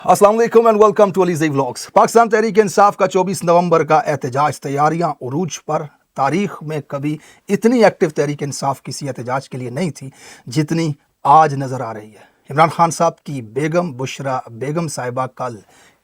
अस्सलाम वालेकुम and welcome to Alizey vlogs. Pakistan Tehreek Insaf का 24 नवंबर का एहतजाज तैयारियां उरूज पर। तारीख में कभी इतनी एक्टिव तहरीक इंसाफ किसी एहतजाज के लिए नहीं थी जितनी आज नज़र आ रही है। इमरान खान साहब की बेगम बुशरा बेगम साहिबा कल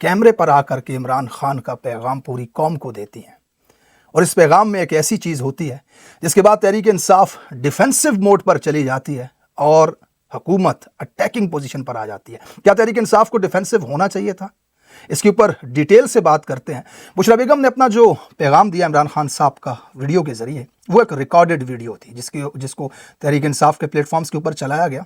कैमरे पर आकर के इमरान खान का पैगाम पूरी कौम को देती हैं, और इस पैगाम में एक ऐसी चीज़ होती है जिसके बाद तहरीक इंसाफ डिफेंसिव मोड पर चली जाती है और हुकूमत अटैकिंग पोजीशन पर आ जाती है। क्या तहरीक इंसाफ को डिफेंसिव होना चाहिए था? इसके ऊपर डिटेल से बात करते हैं। बुशरा बेगम ने अपना जो पैगाम दिया इमरान खान साहब का वीडियो के ज़रिए, वो एक रिकॉर्डेड वीडियो थी जिसको तहरीक इंसाफ के प्लेटफॉर्म्स के ऊपर चलाया गया।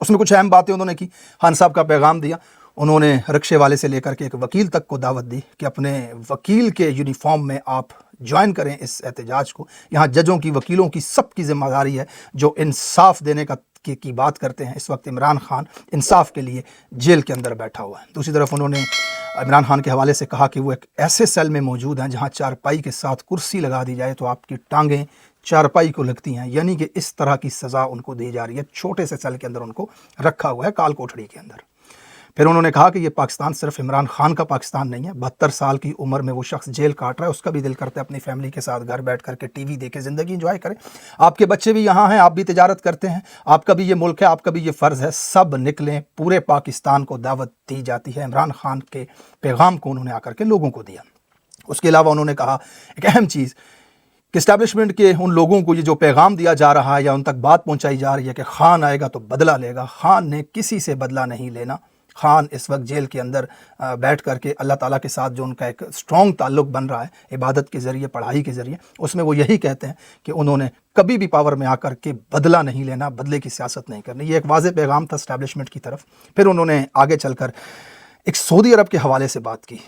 उसमें कुछ अहम बातें उन्होंने की। खान साहब का पैगाम दिया, उन्होंने रिक्शे वाले से लेकर के एक वकील तक को दावत दी कि अपने वकील के यूनिफॉर्म में आप ज्वाइन करें इस एहतजाज को। यहाँ जजों की, वकीलों की, सबकी जिम्मेदारी है जो इंसाफ देने की बात करते हैं। इस वक्त इमरान खान इंसाफ के लिए जेल के अंदर बैठा हुआ है। दूसरी तरफ उन्होंने इमरान खान के हवाले से कहा कि वो एक ऐसे सेल में मौजूद हैं जहाँ चारपाई के साथ कुर्सी लगा दी जाए तो आपकी टांगें चारपाई को लगती हैं, यानी कि इस तरह की सज़ा उनको दी जा रही है। छोटे से सेल के अंदर उनको रखा हुआ है, काल कोठड़ी के अंदर। फिर उन्होंने कहा कि ये पाकिस्तान सिर्फ इमरान खान का पाकिस्तान नहीं है। 72 साल की उम्र में वो शख्स जेल काट रहा है, उसका भी दिल करता है अपनी फैमिली के साथ घर बैठ करके टीवी देखे ज़िंदगी एंजॉय करें। आपके बच्चे भी यहाँ हैं, आप भी तिजारत करते हैं, आपका भी ये मुल्क है, आपका भी ये फ़र्ज़ है, सब निकलें। पूरे पाकिस्तान को दावत दी जाती है। इमरान खान के पैगाम को उन्होंने आकर के लोगों को दिया। उसके अलावा उन्होंने कहा एक अहम चीज़ कि इस्टेब्लिशमेंट के उन लोगों को ये जो पैगाम दिया जा रहा है या उन तक बात पहुँचाई जा रही है कि खान आएगा तो बदला लेगा, खान ने किसी से बदला नहीं लेना। खान इस वक्त जेल के अंदर बैठ करके अल्लाह ताला के साथ जो उनका एक स्ट्रॉन्ग ताल्लुक़ बन रहा है इबादत के ज़रिए, पढ़ाई के ज़रिए, उसमें वो यही कहते हैं कि उन्होंने कभी भी पावर में आकर के बदला नहीं लेना, बदले की सियासत नहीं करनी। ये एक वाज़ेह पैगाम था इस्टेब्लिशमेंट की तरफ। फिर उन्होंने आगे चलकर एक सऊदी अरब के हवाले से बात की।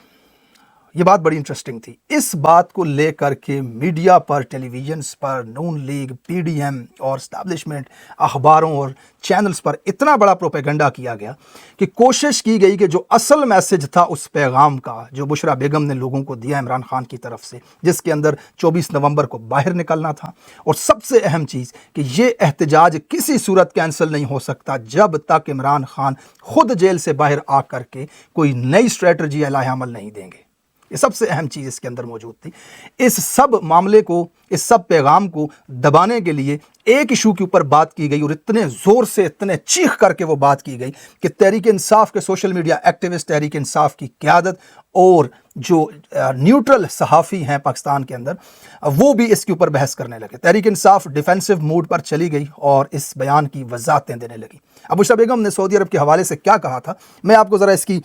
ये बात बड़ी इंटरेस्टिंग थी। इस बात को लेकर के मीडिया पर, टेलीविजन्स पर, नून लीग, पीडीएम और इस्टेब्लिशमेंट अखबारों और चैनल्स पर इतना बड़ा प्रोपेगेंडा किया गया कि कोशिश की गई कि जो असल मैसेज था उस पैगाम का, जो बुशरा बेगम ने लोगों को दिया इमरान खान की तरफ से, जिसके अंदर 24 नवंबर को बाहर निकलना था, और सबसे अहम चीज़ कि ये एहतजाज किसी सूरत कैंसिल नहीं हो सकता जब तक इमरान खान खुद जेल से बाहर आ करके कोई नई स्ट्रेटजी अलाए अमल नहीं देंगे। ये सबसे अहम चीज़ इसके अंदर मौजूद थी। इस सब मामले को, इस सब पैगाम को दबाने के लिए एक इशू के ऊपर बात की गई, और इतने ज़ोर से, इतने चीख करके वो बात की गई कि तहरीक इंसाफ के social media activist, Tehreek Insaf की क़यादत और जो न्यूट्रल सहाफ़ी हैं पाकिस्तान के अंदर, वो भी इसके ऊपर बहस करने लगे। तहरीक इंसाफ डिफेंसिव मूड पर चली गई और इस बयान की वजाहतें देने लगी। अब बुशरा बेगम ने सऊदी अरब के हवाले से क्या कहा था, मैं आपको ज़रा इसकी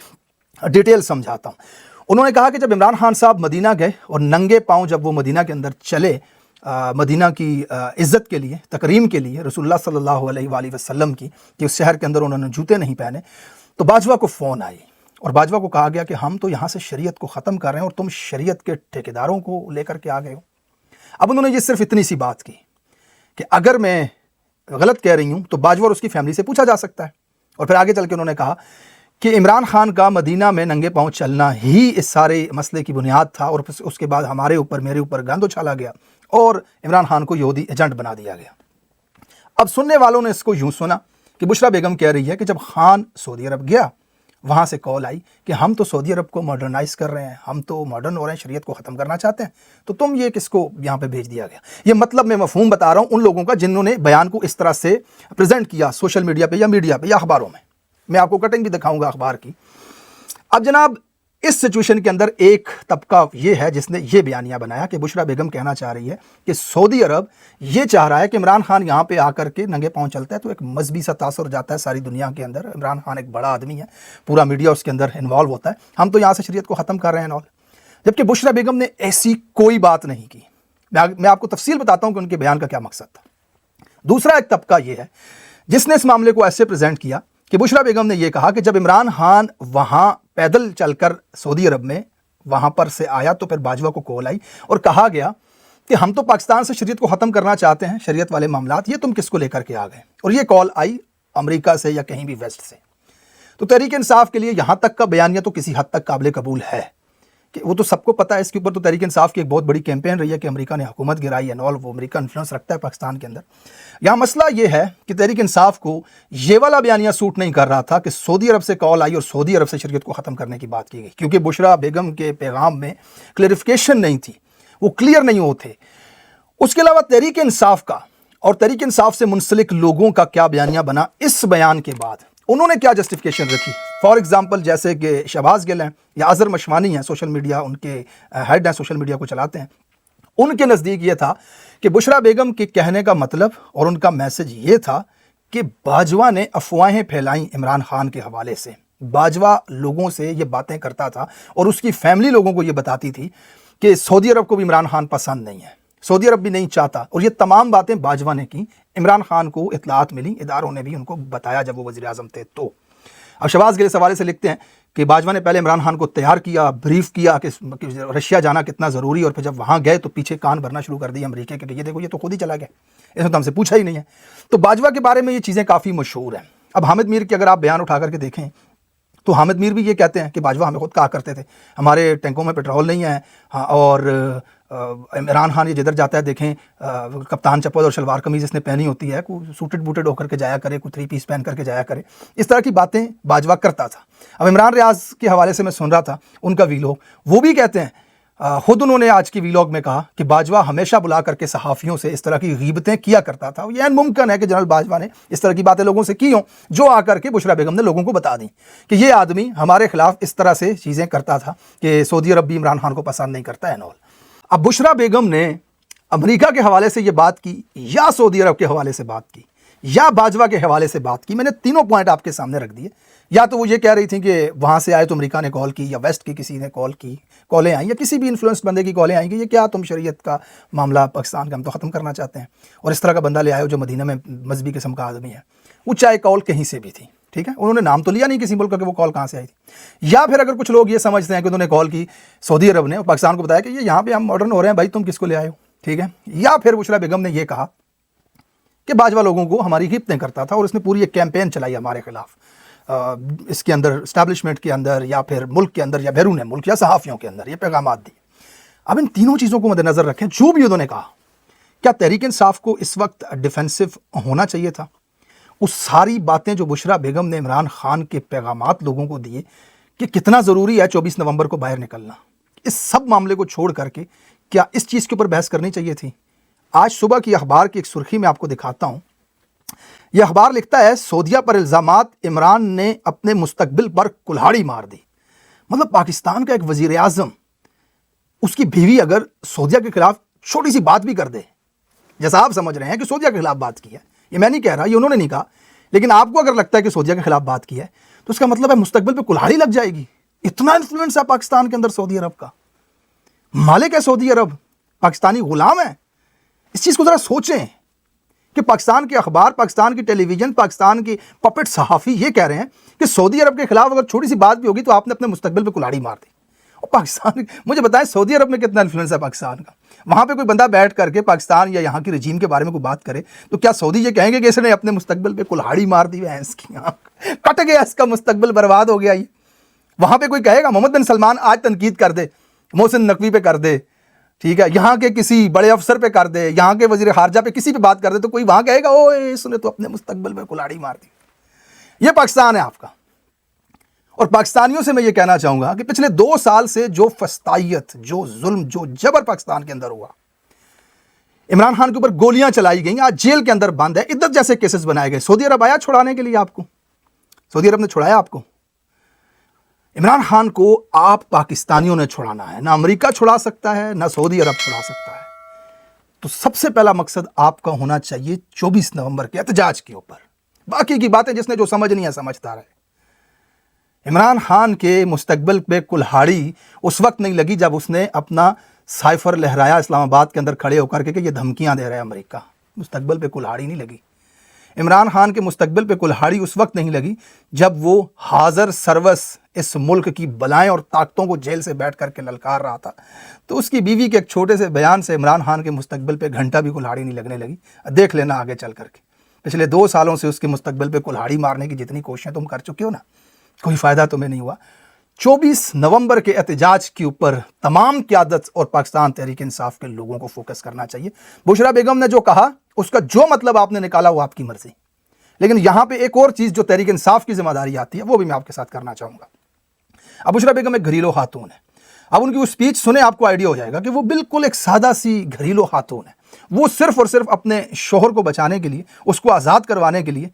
डिटेल समझाता हूँ। उन्होंने कहा कि जब इमरान खान साहब मदीना गए और नंगे पाँव जब वो मदीना के अंदर चले, मदीना की इज़्ज़त के लिए, तकरीम के लिए, रसूलुल्लाह सल्लल्लाहु अलैहि वसल्लम की, कि उस शहर के अंदर उन्होंने जूते नहीं पहने, तो बाजवा को फ़ोन आई और बाजवा को कहा गया कि हम तो यहाँ से शरीयत को ख़त्म कर रहे हैं और तुम शरीयत के ठेकेदारों को लेकर के आ गए हो। अब उन्होंने ये सिर्फ इतनी सी बात की कि अगर मैं गलत कह रही हूँ तो बाजवा और उसकी फैमिली से पूछा जा सकता है। और फिर आगे चल के उन्होंने कहा कि इमरान खान का मदीना में नंगे पाँव चलना ही इस सारे मसले की बुनियाद था, और उसके बाद हमारे ऊपर, मेरे ऊपर गंद उछाला गया और इमरान खान को यहूदी एजेंट बना दिया गया। अब सुनने वालों ने इसको यूँ सुना कि बुशरा बेगम कह रही है कि जब खान सऊदी अरब गया, वहाँ से कॉल आई कि हम तो सऊदी अरब को मॉडर्नाइज़ कर रहे हैं, हम तो मॉडर्न हो रहे हैं, शरीयत को ख़त्म करना चाहते हैं, तो तुम ये किसको यहाँ पे भेज दिया गया। ये मतलब मैं मफहूम बता रहा हूँ उन लोगों का जिन्होंने बयान को इस तरह से प्रेजेंट किया सोशल मीडिया पे या मीडिया पे या अखबारों में। मैं आपको कटिंग भी दिखाऊंगा अखबार की। अब जनाब, इस सिचुएशन के अंदर एक तबका ये है जिसने ये बयानिया बनाया कि बुशरा बेगम कहना चाह रही है कि सऊदी अरब ये चाह रहा है कि इमरान खान यहाँ पे आकर के नंगे पाँव चलता है तो एक मजहबी सा तासुर जाता है सारी दुनिया के अंदर। इमरान खान एक बड़ा आदमी है, पूरा मीडिया उसके अंदर इन्वॉल्व होता है, हम तो यहाँ से शरीयत को ख़त्म कर रहे हैं और। जबकि बुशरा बेगम ने ऐसी कोई बात नहीं की। मैं आपको तफसील बताता हूँ कि उनके बयान का क्या मकसद था। दूसरा एक तबका ये है जिसने इस मामले को ऐसे प्रेजेंट किया कि बुशरा बेगम ने यह कहा कि जब इमरान खान वहाँ पैदल चलकर सऊदी अरब में वहाँ पर से आया तो फिर बाजवा को कॉल आई और कहा गया कि हम तो पाकिस्तान से शरीयत को ख़त्म करना चाहते हैं, शरीयत वाले मामलात, ये तुम किसको लेकर के आ गए। और ये कॉल आई अमेरिका से या कहीं भी वेस्ट से। तो तहरीक इंसाफ के लिए यहाँ तक का बयानिया तो किसी हद तक काबिल कबूल है کہ وہ تو سب کو پتہ ہے، اس کے اوپر تو تحریک انصاف کی ایک بہت بڑی کیمپین رہی ہے کہ امریکہ نے حکومت گرائی ہے نال، وہ امریکہ انفلوئنس رکھتا ہے پاکستان کے اندر۔ یہاں مسئلہ یہ ہے کہ تحریک انصاف کو یہ والا بیانیہ سوٹ نہیں کر رہا تھا کہ سعودی عرب سے کال آئی اور سعودی عرب سے شریعت کو ختم کرنے کی بات کی گئی، کیونکہ بشریٰ بیگم کے پیغام میں کلیریفیکیشن نہیں تھی، وہ کلیئر نہیں ہوتے۔ اس کے علاوہ تحریک انصاف کا اور تحریک انصاف سے منسلک لوگوں کا کیا بیانیہ بنا اس بیان کے بعد، انہوں نے کیا جسٹیفیکیشن رکھی۔ فار ایگزامپل جیسے کہ شہباز گل ہیں یا اظہر مشوانی ہیں، سوشل میڈیا ان کے ہیڈ ہیں، سوشل میڈیا کو چلاتے ہیں، ان کے نزدیک یہ تھا کہ بشریٰ بیگم کے کہنے کا مطلب اور ان کا میسج یہ تھا کہ باجوہ نے افواہیں پھیلائیں عمران خان کے حوالے سے۔ باجوہ لوگوں سے یہ باتیں کرتا تھا اور اس کی فیملی لوگوں کو یہ بتاتی تھی کہ سعودی عرب کو بھی عمران خان پسند نہیں ہے، سعودی عرب بھی نہیں چاہتا، اور یہ تمام باتیں باجوہ نے کی۔ عمران خان کو اطلاعات ملی، اداروں نے بھی ان کو بتایا جب وہ وزیر اعظم تھے تو۔ اب شہباز گل اس حوالے سے لکھتے ہیں کہ باجوہ نے پہلے عمران خان کو تیار کیا، بریف کیا کہ رشیا جانا کتنا ضروری، اور پھر جب وہاں گئے تو پیچھے کان بھرنا شروع کر دی امریکہ کے کہ یہ دیکھو یہ تو خود ہی چلا گیا، اس نے تو ہم سے پوچھا ہی نہیں ہے۔ تو باجوہ کے بارے میں یہ چیزیں کافی مشہور ہیں۔ اب حامد میر کے اگر آپ بیان اٹھا کر کے دیکھیں تو حامد میر بھی یہ کہتے ہیں کہ باجوہ ہمیں خود کہا کرتے تھے ہمارے ٹینکوں میں پیٹرول نہیں ہے، اور عمران خان یہ جدھر جاتا ہے دیکھیں کپتان چپل اور شلوار قمیض اس نے پہنی ہوتی ہے، کوئی سوٹڈ بوٹڈ ہو کر کے جایا کرے، کوئی 3 پیس پہن کر کے جایا کرے، اس طرح کی باتیں باجوہ کرتا تھا۔ اب عمران ریاض کے حوالے سے میں سن رہا تھا ان کا ویلوگ، وہ بھی کہتے ہیں، خود انہوں نے آج کی ویلوگ میں کہا کہ باجوہ ہمیشہ بلا کر کے صحافیوں سے اس طرح کی غیبتیں کیا کرتا تھا۔ یہ ممکن ہے کہ جنرل باجوہ نے اس طرح کی باتیں لوگوں سے کی ہوں جو آ کر کے بشریٰ بیگم نے لوگوں کو بتا دیں کہ یہ آدمی ہمارے خلاف اس طرح سے چیزیں کرتا تھا کہ سعودی عرب بھی عمران خان کو پسند نہیں کرتا ہے نول۔ اب بشریٰ بیگم نے امریکہ کے حوالے سے یہ بات کی یا سعودی عرب کے حوالے سے بات کی یا باجوہ کے حوالے سے بات کی، میں نے تینوں پوائنٹ آپ کے سامنے رکھ دیے۔ یا تو وہ یہ کہہ رہی تھیں کہ وہاں سے آئے تو امریکہ نے کال کی، یا ویسٹ کی کسی نے کال کی، کالیں آئیں، یا کسی بھی انفلوئنس بندے کی کالیں آئیں کہ یہ کیا تم شریعت کا معاملہ پاکستان کا ہم تو ختم کرنا چاہتے ہیں، اور اس طرح کا بندہ لے آئے جو مدینہ میں مذہبی قسم کا آدمی ہے، وہ چاہے کال کہیں سے بھی تھی، ٹھیک ہے، انہوں نے نام تو لیا نہیں کسی ملک کا کہ وہ کال کہاں سے آئی تھی۔ یا پھر اگر کچھ لوگ یہ سمجھتے ہیں کہ انہوں نے کال کی سعودی عرب نے اور پاکستان کو بتایا کہ یہ یہاں پہ ہم ماڈرن ہو رہے ہیں بھائی، تم کس کو لے آئے ہو، ٹھیک ہے۔ یا پھر بشریٰ بیگم نے یہ کہا کہ باجوہ لوگوں کو ہماری غیبتیں کرتا تھا اور اس نے پوری ایک کیمپین چلائی ہمارے خلاف، اس کے اندر اسٹیبلشمنٹ کے اندر یا پھر ملک کے اندر یا بیرون ملک یا صحافیوں کے اندر یہ پیغامات دی۔ اب ان تینوں چیزوں کو مد نظر رکھیں، جو بھی انہوں نے کہا، کیا تحریک انصاف کو اس وقت ڈیفینسو ہونا چاہیے تھا؟ اس ساری باتیں جو بشریٰ بیگم نے عمران خان کے پیغامات لوگوں کو دیے کہ کتنا ضروری ہے 24 نومبر کو باہر نکلنا، اس سب معاملے کو چھوڑ کر کے کیا اس چیز کے اوپر بحث کرنی چاہیے تھی؟ آج صبح کی اخبار کی ایک سرخی میں آپ کو دکھاتا ہوں۔ یہ اخبار لکھتا ہے سعودیہ پر الزامات، عمران نے اپنے مستقبل پر کلہاڑی مار دی۔ مطلب پاکستان کا ایک وزیر اعظم، اس کی بیوی اگر سعودیہ کے خلاف چھوٹی سی بات بھی کر دے، جیسا آپ سمجھ رہے ہیں کہ سعودیہ کے خلاف بات کی ہے، یہ میں نہیں کہہ رہا، یہ انہوں نے نہیں کہا، لیکن آپ کو اگر لگتا ہے کہ سعودیہ کے خلاف بات کی ہے تو اس کا مطلب ہے مستقبل پہ کلہاڑی لگ جائے گی۔ اتنا انفلوئنس ہے پاکستان کے اندر سعودی عرب کا، مالک ہے سعودی عرب، پاکستانی غلام ہے۔ اس چیز کو ذرا سوچیں کہ پاکستان کے اخبار، پاکستان کی ٹیلی ویژن، پاکستان کی پپٹ صحافی یہ کہہ رہے ہیں کہ سعودی عرب کے خلاف اگر چھوٹی سی بات بھی ہوگی تو آپ نے اپنے مستقبل پہ کلہاڑی مار دی۔ اور پاکستان، مجھے بتائیں سعودی عرب میں کتنا انفلوئنس ہے پاکستان کا؟ وہاں پہ کوئی بندہ بیٹھ کر کے پاکستان یا یہاں کی رجیم کے بارے میں کوئی بات کرے تو کیا سعودی یہ کہیں گے کہ اس نے اپنے مستقبل پہ کلہاڑی مار دی ہے، اس کی آنکھ کٹ گیا، اس کا مستقبل برباد ہو گیا؟ یہ وہاں پہ کوئی کہے گا محمد بن سلمان آج تنقید کر دے، محسن نقوی پہ کر دے، ٹھیک ہے، یہاں کے کسی بڑے افسر پہ کر دے، یہاں کے وزیر خارجہ پہ کسی پہ بات کر دے تو کوئی وہاں کہے گا اوہ اس نے تو اپنے مستقبل پہ کلاڑی مار دی۔ یہ پاکستان ہے آپ کا۔ اور پاکستانیوں سے میں یہ کہنا چاہوں گا کہ پچھلے 2 سال سے جو فسطائیت، جو ظلم، جو جبر پاکستان کے اندر ہوا، عمران خان کے اوپر گولیاں چلائی گئیں، آج جیل کے اندر بند ہے، عدت جیسے کیسز بنائے گئے، سعودی عرب آیا چھڑانے کے لیے آپ کو؟ سعودی عرب نے چھڑایا آپ کو؟ عمران خان کو آپ پاکستانیوں نے چھڑانا ہے، نہ امریکہ چھڑا سکتا ہے، نہ سعودی عرب چھڑا سکتا ہے۔ تو سب سے پہلا مقصد آپ کا ہونا چاہیے 24 نومبر کے احتجاج کے اوپر، باقی کی باتیں جس نے جو سمجھنی ہے سمجھتا رہے۔ عمران خان کے مستقبل پہ کلہاڑی اس وقت نہیں لگی جب اس نے اپنا سائفر لہرایا اسلام آباد کے اندر کھڑے ہو کر کے کہ یہ دھمکیاں دے رہا ہے امریکہ۔ مستقبل پہ کلہاڑی نہیں لگی۔ عمران خان کے مستقبل پہ کلہاڑی اس وقت نہیں لگی جب وہ حاضر سروس اس ملک کی بلائیں اور طاقتوں کو جیل سے بیٹھ کر کے للکار رہا تھا، تو اس کی بیوی کے ایک چھوٹے سے بیان سے عمران خان کے مستقبل پہ گھنٹہ بھی کلہاڑی نہیں لگنے لگی۔ دیکھ لینا آگے چل کر کے، پچھلے 2 سالوں سے اس کے مستقبل پہ کلہاڑی مارنے کی جتنی کوششیں تم کر چکے ہو نا، کوئی فائدہ تمہیں نہیں ہوا۔ 24 नवंबर के एहतजाज के ऊपर तमाम क़यादत और पाकिस्तान तहरीक इंसाफ के लोगों को फोकस करना चाहिए। बुशरा बेगम ने जो कहा उसका जो मतलब आपने निकाला वो आपकी मर्जी, लेकिन यहां पे एक और चीज़ जो तहरीक इंसाफ की जिम्मेदारी आती है वो भी मैं आपके साथ करना चाहूँगा। अब बुशरा बेगम एक घरेलू खातून है। अब उनकी वो स्पीच सुने आपको आइडिया हो जाएगा कि वो बिल्कुल एक सादा सी घरेलू खातून है। वो सिर्फ और सिर्फ अपने शोहर को बचाने के लिए, उसको आज़ाद करवाने के लिए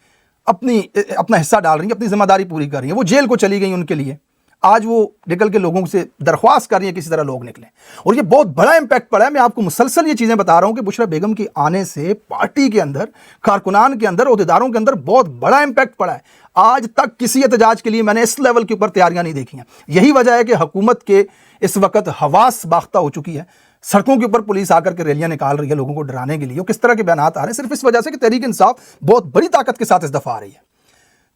अपना हिस्सा डाल रही हैं, अपनी जिम्मेदारी पूरी कर रही हैं। वो जेल को चली गई उनके लिए, आज वो निकल के लोगों से दरख्वास्त कर रही है किसी तरह लोग निकलें, और ये बहुत बड़ा इंपैक्ट पड़ा है। मैं आपको मुसलसल ये चीज़ें बता रहा हूँ कि बुशरा बेगम के आने से पार्टी के अंदर, कारकुनान के अंदर, अहदेदारों के अंदर बहुत बड़ा इंपैक्ट पड़ा है। आज तक किसी एहतजाज के लिए मैंने इस लेवल के ऊपर तैयारियां नहीं देखी हैं। यही वजह है कि हुकूमत के इस वक्त हवास बाख्ता हो चुकी है। सड़कों के ऊपर पुलिस आकर के रैलियां निकाल रही है लोगों को डराने के लिए। किस तरह के बयानात आ रहे हैं सिर्फ इस वजह से कि तहरीक इंसाफ बहुत बड़ी ताकत के साथ इस दफा आ रही है।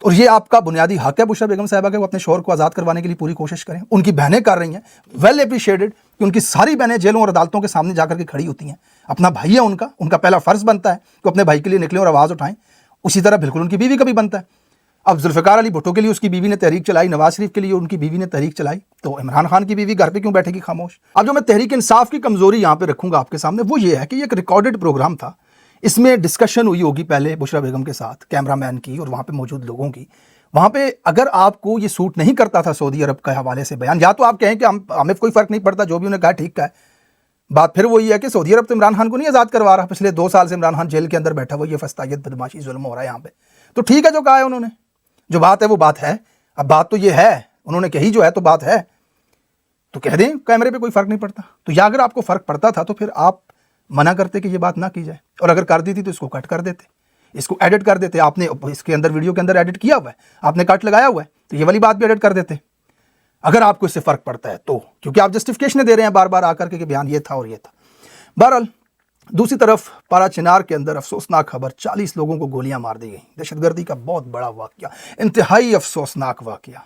और ये आपका बुनियादी हक है बुशरा बेगम साहिबा के, वो अपने शोहर को आज़ाद करवाने के लिए पूरी कोशिश करें। उनकी बहनें कर रही हैं, वेल अप्रिशिएटेड कि उनकी सारी बहनें जेलों और अदालतों के सामने जाकर के खड़ी होती हैं। अपना भाई है उनका पहला फ़र्ज़ बनता है कि अपने भाई के लिए निकलें और आवाज़ उठाएं। उसी तरह बिल्कुल उनकी बीवी का भी बनता है। अब जुल्फ़िकार अली भुट्टो के लिए उसकी बीवी ने तहरीक चलाई, नवाज शरीफ के लिए उनकी बीवी ने तहरीक चलाई, तो इमरान खान की बीवी घर पे क्यों बैठेगी खामोश। अब जो मैं तहरीक इंसाफ की कमज़ोरी यहाँ पे रखूँगा आपके सामने वो ये है कि ये एक रिकॉर्डेड प्रोग्राम था। इसमें डिस्कशन हुई होगी पहले बुशरा बेगम के साथ, कैमरामैन की और वहाँ पे मौजूद लोगों की। वहाँ पे अगर आपको ये सूट नहीं करता था सऊदी अरब के हवाले से बयान, या तो आप कहें कि हमें कोई फ़र्क नहीं पड़ता, जो भी उन्होंने कहा ठीक का है। बात फिर वही है कि सऊदी अरब तो इमरान खान को नहीं आज़ाद करवा रहा, पिछले 2 साल से इमरान खान जेल के अंदर बैठा हुआ, ये फस्तायत बदमाशी जुल्म हो रहा है यहाँ पे। तो ठीक है जो कहा है उन्होंने, जो बात है वो बात है। अब बात तो ये है, उन्होंने कही जो है तो बात है, तो कह दें कैमरे पे कोई फ़र्क नहीं पड़ता। तो या अगर आपको फ़र्क पड़ता था तो फिर आप मना करते कि ये बात ना की जाए, और अगर कर दी थी तो इसको कट कर देते, इसको एडिट कर देते। आपने इसके अंदर वीडियो के अंदर एडिट किया हुआ है, आपने कट लगाया हुआ है, तो ये वाली बात भी एडिट कर देते अगर आपको इससे फ़र्क पड़ता है तो, क्योंकि आप जस्टिफिकेशन दे रहे हैं बार बार आकर के कि बयान ये था और ये था। बहरहाल दूसरी तरफ पारा चिनार के अंदर अफसोसनाक खबर, 40 लोगों को गोलियां मार दी गई। दहशतगर्दी का बहुत बड़ा वाक़या, इंतहाई अफसोसनाक वाक़या।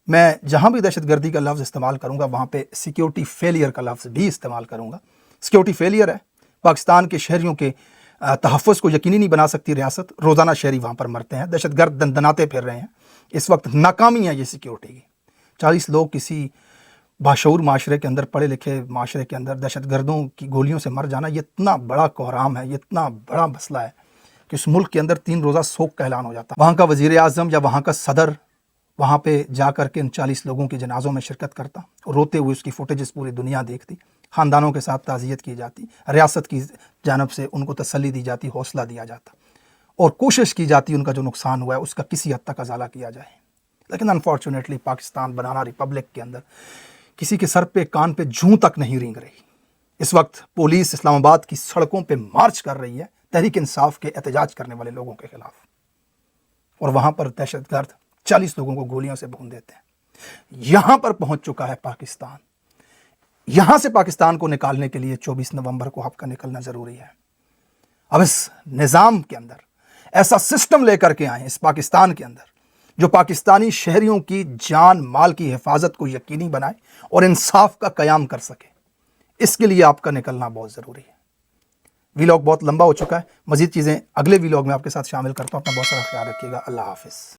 मैं जहां भी दहशतगर्दी का लफ्ज़ इस्तेमाल करूंगा वहां पे सिक्योरिटी फेलियर का लफ्ज़ भी इस्तेमाल करूंगा। सिक्योरिटी फेलियर है, पाकिस्तान के शहरियों के तहफ़्फ़ुज़ को यकीनी नहीं बना सकती रियासत। रोज़ाना शहरी वहाँ पर मरते हैं, दहशतगर्द दंदनाते फिर रहे हैं। इस वक्त नाकामी है ये सिक्योरिटी की। 40 लोग किसी बाशऊर माशरे के अंदर, पढ़े लिखे माशरे के अंदर दहशतगर्दों की गोलियों से मर जाना, ये इतना बड़ा कोहराम है, ये इतना बड़ा मसला है कि उस मुल्क के अंदर 3 रोज़ा सोग का ऐलान हो जाता। वहाँ का वज़ीर आज़म या वहाँ का सदर वहाँ पे जा कर के इन 40 लोगों के जनाज़ों में शिरकत करता और रोते हुए उसकी फुटेजेस पूरी दुनिया देखती। ख़ानदानों के साथ ताज़ियत की जाती, रियासत की जानब से उनको तसल्ली दी जाती, हौसला दिया जाता, और कोशिश की जाती उनका जो नुकसान हुआ है उसका किसी हद तक अज़ाला किया जाए। लेकिन अनफॉर्चुनेटली पाकिस्तान बनाना रिपब्लिक के अंदर किसी के सर पे कान पे जूं तक नहीं रेंग रही। इस वक्त पुलिस इस्लामाबाद की सड़कों पे मार्च कर रही है तहरीक इंसाफ के एहतजाज करने वाले लोगों के खिलाफ, और वहाँ पर दहशतगर्द 40 लोगों को गोलियों से भून देते हैं। यहाँ पर पहुँच चुका है पाकिस्तान। यहाँ से पाकिस्तान को निकालने के लिए 24 नवंबर को आपका निकलना ज़रूरी है। अब इस निज़ाम के अंदर ऐसा सिस्टम लेकर के आए इस पाकिस्तान के अंदर जो पाकिस्तानी शहरियों की जान माल की हिफाजत को यकीनी बनाए और इंसाफ का क़याम कर सके। इसके लिए आपका निकलना बहुत ज़रूरी है। वीलॉग बहुत लंबा हो चुका है, मज़ीद चीज़ें अगले वीलॉग में आपके साथ शामिल करता हूँ। अपना बहुत सारा ख्याल रखिएगा। अल्लाह हाफ़िज़।